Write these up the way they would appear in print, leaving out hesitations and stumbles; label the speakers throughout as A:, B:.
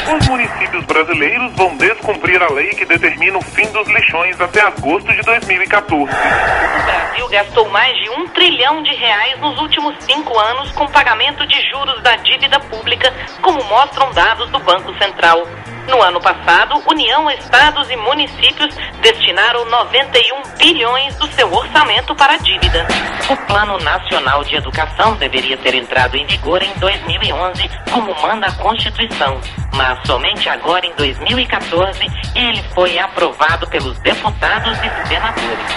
A: Os municípios brasileiros vão descumprir a lei que determina o fim dos lixões até agosto de 2014.
B: O Brasil gastou mais de R$1 trilhão nos últimos 5 anos com pagamento de juros da dívida pública, como mostram dados do Banco Central. No ano passado, União, estados e municípios destinaram 91 bilhões do seu orçamento para a dívida. O Plano Nacional de Educação deveria ter entrado em vigor em 2011, como manda a Constituição, mas somente agora, em 2014, ele foi aprovado pelos deputados e senadores.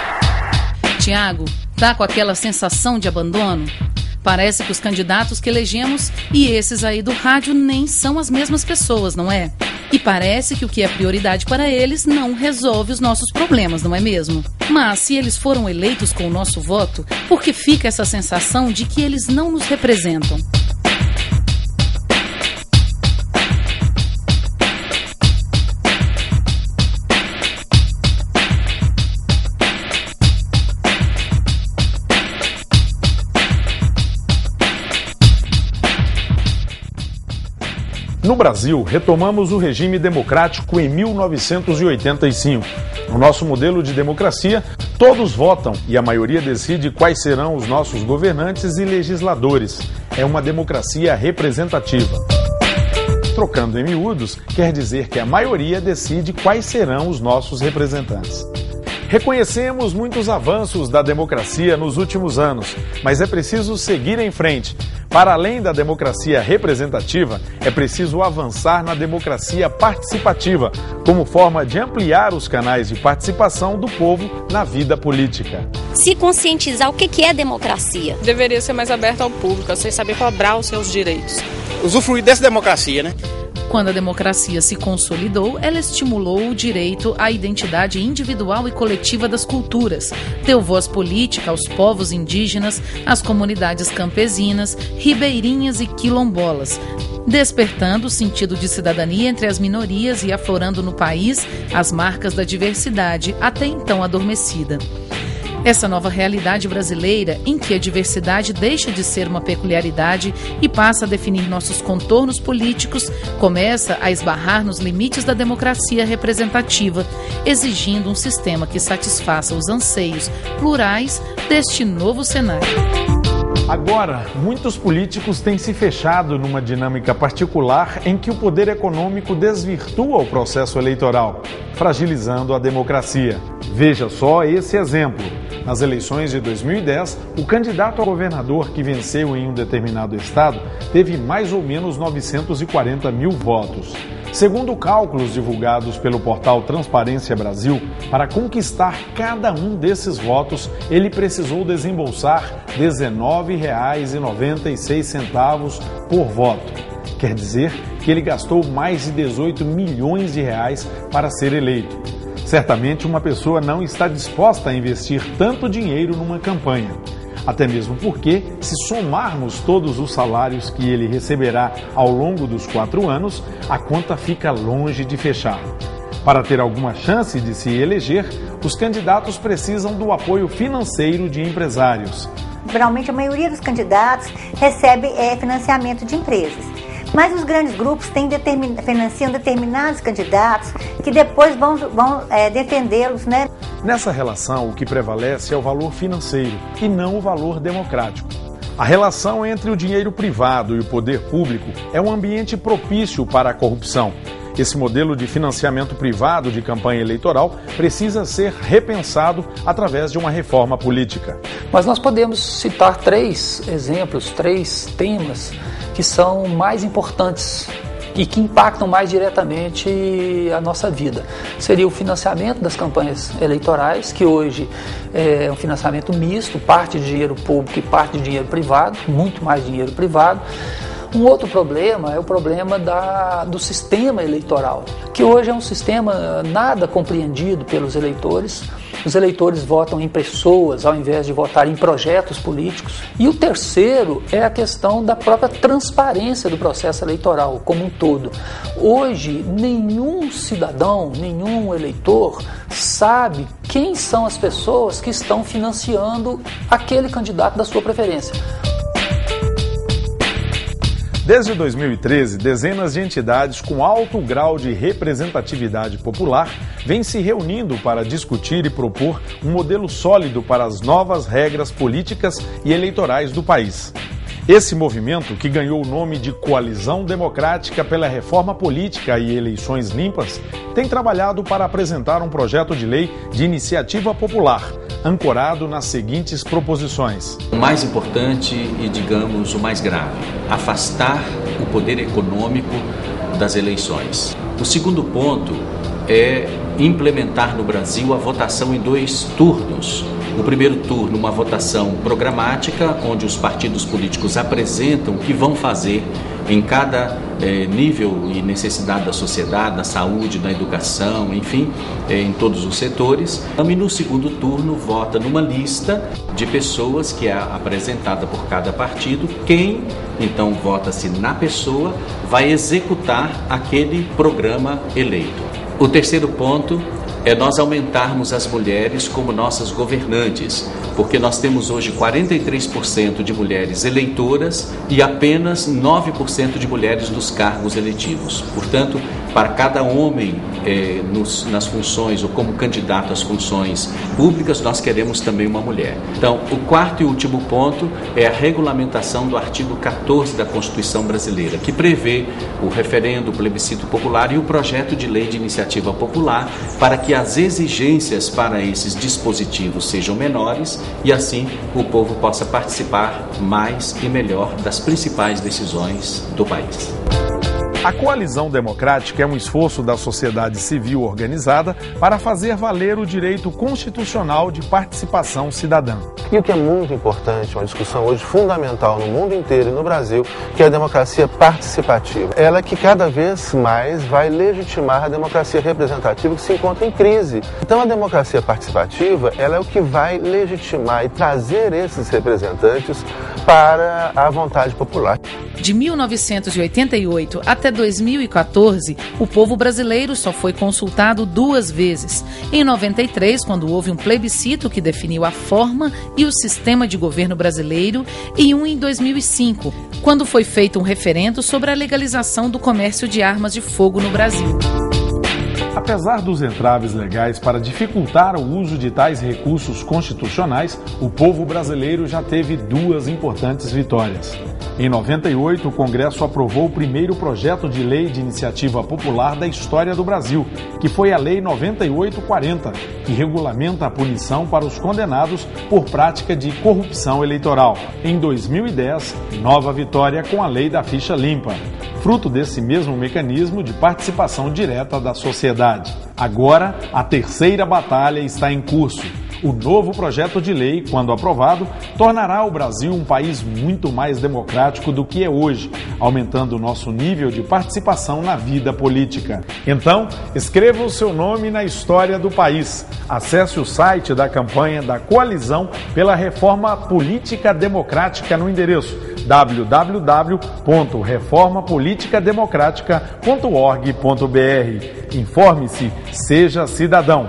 C: Tiago, dá com aquela sensação de abandono? Parece que os candidatos que elegemos e esses aí do rádio nem são as mesmas pessoas, não é? E parece que o que é prioridade para eles não resolve os nossos problemas, não é mesmo? Mas se eles foram eleitos com o nosso voto, por que fica essa sensação de que eles não nos representam?
D: No Brasil, retomamos o regime democrático em 1985. No nosso modelo de democracia, todos votam e a maioria decide quais serão os nossos governantes e legisladores. É uma democracia representativa. Trocando em miúdos, quer dizer que a maioria decide quais serão os nossos representantes. Reconhecemos muitos avanços da democracia nos últimos anos, mas é preciso seguir em frente. Para além da democracia representativa, é preciso avançar na democracia participativa, como forma de ampliar os canais de participação do povo na vida política.
E: Se conscientizar o que é democracia.
F: Deveria ser mais aberto ao público, sem saber cobrar os seus direitos.
G: Usufruir dessa democracia, né?
C: Quando a democracia se consolidou, ela estimulou o direito à identidade individual e coletiva das culturas, deu voz política aos povos indígenas, às comunidades campesinas, ribeirinhas e quilombolas, despertando o sentido de cidadania entre as minorias e aflorando no país as marcas da diversidade, até então adormecida. Essa nova realidade brasileira, em que a diversidade deixa de ser uma peculiaridade e passa a definir nossos contornos políticos, começa a esbarrar nos limites da democracia representativa, exigindo um sistema que satisfaça os anseios plurais deste novo cenário.
D: Agora, muitos políticos têm se fechado numa dinâmica particular em que o poder econômico desvirtua o processo eleitoral, fragilizando a democracia. Veja só esse exemplo. Nas eleições de 2010, o candidato a governador que venceu em um determinado estado teve mais ou menos 940 mil votos. Segundo cálculos divulgados pelo portal Transparência Brasil, para conquistar cada um desses votos, ele precisou desembolsar R$ 19,96 por voto. Quer dizer que ele gastou mais de 18 milhões de reais para ser eleito. Certamente uma pessoa não está disposta a investir tanto dinheiro numa campanha. Até mesmo porque, se somarmos todos os salários que ele receberá ao longo dos 4 anos, a conta fica longe de fechar. Para ter alguma chance de se eleger, os candidatos precisam do apoio financeiro de empresários.
H: Geralmente, a maioria dos candidatos recebe financiamento de empresas. Mas os grandes grupos financiam determinados candidatos que depois vão defendê-los, né?
D: Nessa relação, o que prevalece é o valor financeiro e não o valor democrático. A relação entre o dinheiro privado e o poder público é um ambiente propício para a corrupção. Esse modelo de financiamento privado de campanha eleitoral precisa ser repensado através de uma reforma política.
I: Mas nós podemos citar 3 exemplos, 3 temas que são mais importantes e que impactam mais diretamente a nossa vida. Seria o financiamento das campanhas eleitorais, que hoje é um financiamento misto, parte de dinheiro público e parte de dinheiro privado, muito mais dinheiro privado. Um outro problema é o problema do sistema eleitoral, que hoje é um sistema nada compreendido pelos eleitores. Os eleitores votam em pessoas ao invés de votar em projetos políticos. E o terceiro é a questão da própria transparência do processo eleitoral como um todo. Hoje, nenhum cidadão, nenhum eleitor sabe quem são as pessoas que estão financiando aquele candidato da sua preferência.
D: Desde 2013, dezenas de entidades com alto grau de representatividade popular vêm se reunindo para discutir e propor um modelo sólido para as novas regras políticas e eleitorais do país. Esse movimento, que ganhou o nome de Coalizão Democrática pela Reforma Política e Eleições Limpas, tem trabalhado para apresentar um projeto de lei de iniciativa popular, ancorado nas seguintes proposições.
J: O mais importante e, digamos, o mais grave, afastar o poder econômico das eleições. O segundo ponto é implementar no Brasil a votação em 2 turnos. O primeiro turno, uma votação programática, onde os partidos políticos apresentam o que vão fazer em cada nível e necessidade da sociedade, da saúde, da educação, enfim, em todos os setores. E no segundo turno, vota numa lista de pessoas que é apresentada por cada partido. Quem, então, vota-se na pessoa, vai executar aquele programa eleito. O terceiro ponto é nós aumentarmos as mulheres como nossas governantes, porque nós temos hoje 43% de mulheres eleitoras e apenas 9% de mulheres nos cargos eletivos. Portanto, para cada homem nas funções ou como candidato às funções públicas, nós queremos também uma mulher. Então, o quarto e último ponto é a regulamentação do artigo 14 da Constituição Brasileira, que prevê o referendo, o plebiscito popular e o projeto de lei de iniciativa popular para que as exigências para esses dispositivos sejam menores e assim o povo possa participar mais e melhor das principais decisões do país.
D: A Coalizão Democrática é um esforço da sociedade civil organizada para fazer valer o direito constitucional de participação cidadã.
K: E o que é muito importante, uma discussão hoje fundamental no mundo inteiro e no Brasil, que é a democracia participativa. Ela é que cada vez mais vai legitimar a democracia representativa que se encontra em crise. Então a democracia participativa, ela é o que vai legitimar e trazer esses representantes para a vontade popular.
C: De 1988 até 2014, o povo brasileiro só foi consultado 2 vezes. Em 93, quando houve um plebiscito que definiu a forma e o sistema de governo brasileiro, e um em 2005, quando foi feito um referendo sobre a legalização do comércio de armas de fogo no Brasil.
D: Apesar dos entraves legais para dificultar o uso de tais recursos constitucionais, o povo brasileiro já teve 2 importantes vitórias. Em 98, o Congresso aprovou o primeiro projeto de lei de iniciativa popular da história do Brasil, que foi a Lei 9840, que regulamenta a punição para os condenados por prática de corrupção eleitoral. Em 2010, nova vitória com a Lei da Ficha Limpa, fruto desse mesmo mecanismo de participação direta da sociedade. Agora, a terceira batalha está em curso. O novo projeto de lei, quando aprovado, tornará o Brasil um país muito mais democrático do que é hoje, aumentando o nosso nível de participação na vida política. Então, escreva o seu nome na história do país. Acesse o site da campanha da Coalizão pela Reforma Política Democrática no endereço www.reformapoliticademocratica.org.br. Informe-se, seja cidadão.